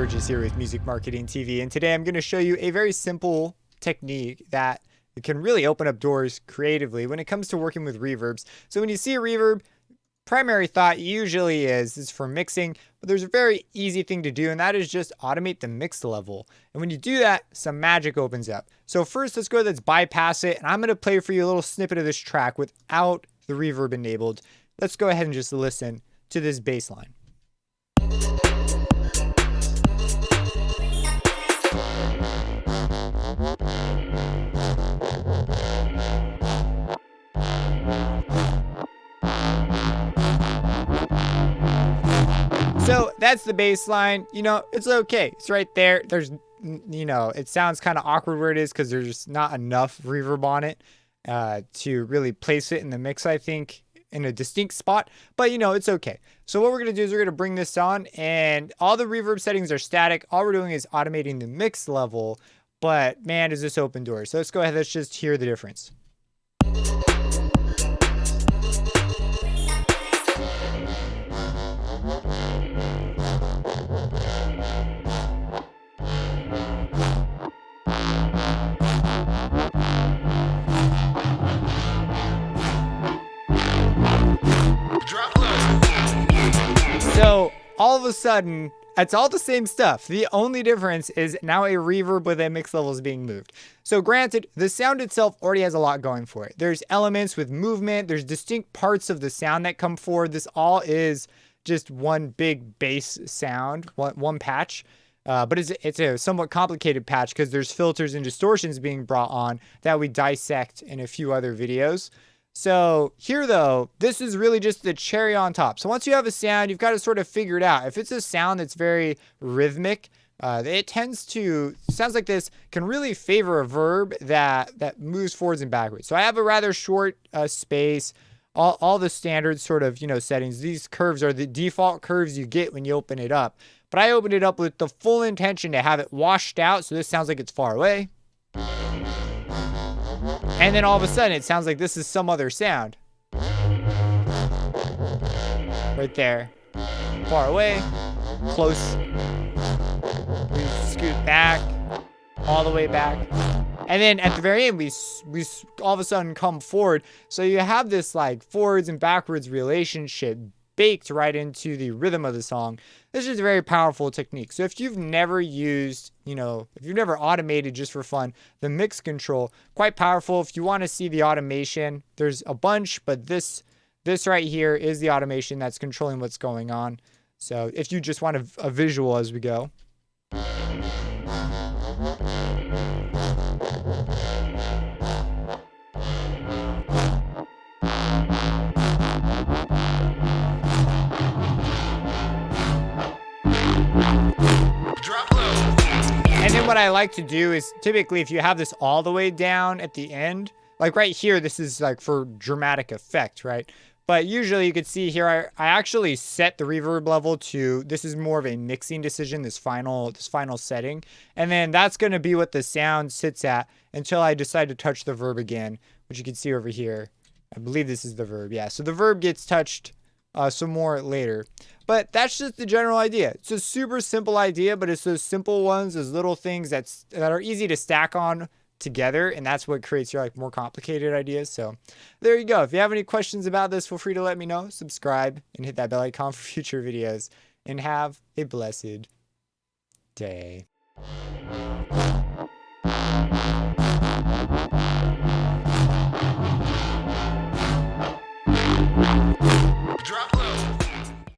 Burgess here with Music Marketing TV, and today I'm going to show you a very simple technique that can really open up doors creatively when it comes to working with reverbs. So when you see a reverb, primary thought usually is for mixing, but there's a very easy thing to do, and that is just automate the mix level. And when you do that, some magic opens up. So first, let's go, let's bypass it, and I'm going to play for you a little snippet of this track without the reverb enabled. Let's go ahead and just listen to this bass line. So that's the bass line. You know, it's okay. It's right there. There's, you know, it sounds kind of awkward where it is because there's just not enough reverb on it to really place it in the mix, I think, in a distinct spot. But, you know, it's okay. So what we're going to do is we're going to bring this on, and all the reverb settings are static. All we're doing is automating the mix level. But, man, does this open doors. So let's go ahead. Let's just hear the difference. So all of a sudden, it's all the same stuff. The only difference is now a reverb with a mix level is being moved. So granted, the sound itself already has a lot going for it. There's elements with movement. There's distinct parts of the sound that come forward. This all is just one big bass sound, one patch. But it's a somewhat complicated patch because there's filters and distortions being brought on that we dissect in a few other videos. So here, though, this is really just the cherry on top. So once you have a sound, you've got to sort of figure it out. If it's a sound that's very rhythmic, it sounds like this can really favor a verb that moves forwards and backwards. So I have a rather short space, all the standard sort of, you know, settings. These curves are the default curves you get when you open it up. But I opened it up with the full intention to have it washed out. So this sounds like it's far away. And then all of a sudden, it sounds like this is some other sound. Right there. Far away. Close. We scoot back. All the way back. And then at the very end, we all of a sudden come forward. So you have this like forwards and backwards relationship baked right into the rhythm of the song. This is a very powerful technique. So if you've never used, you know, if you've never automated just for fun, the mix control, quite powerful. If you want to see the automation, there's a bunch, but this right here is the automation that's controlling what's going on. So if you just want a visual as we go. And then what I like to do is typically if you have this all the way down at the end, like right here, this is like for dramatic effect, right? But usually you could see here, I actually set the reverb level to, this is more of a mixing decision, this final setting. And then that's going to be what the sound sits at until I decide to touch the verb again, which you can see over here. I believe this is the verb. Yeah. So the verb gets touched some more later. But that's just the general idea. It's a super simple idea, but it's those simple ones, those little things that are easy to stack on together, and that's what creates your like more complicated ideas. So there you go. If you have any questions about this, feel free to let me know. Subscribe and hit that bell icon for future videos. And have a blessed day.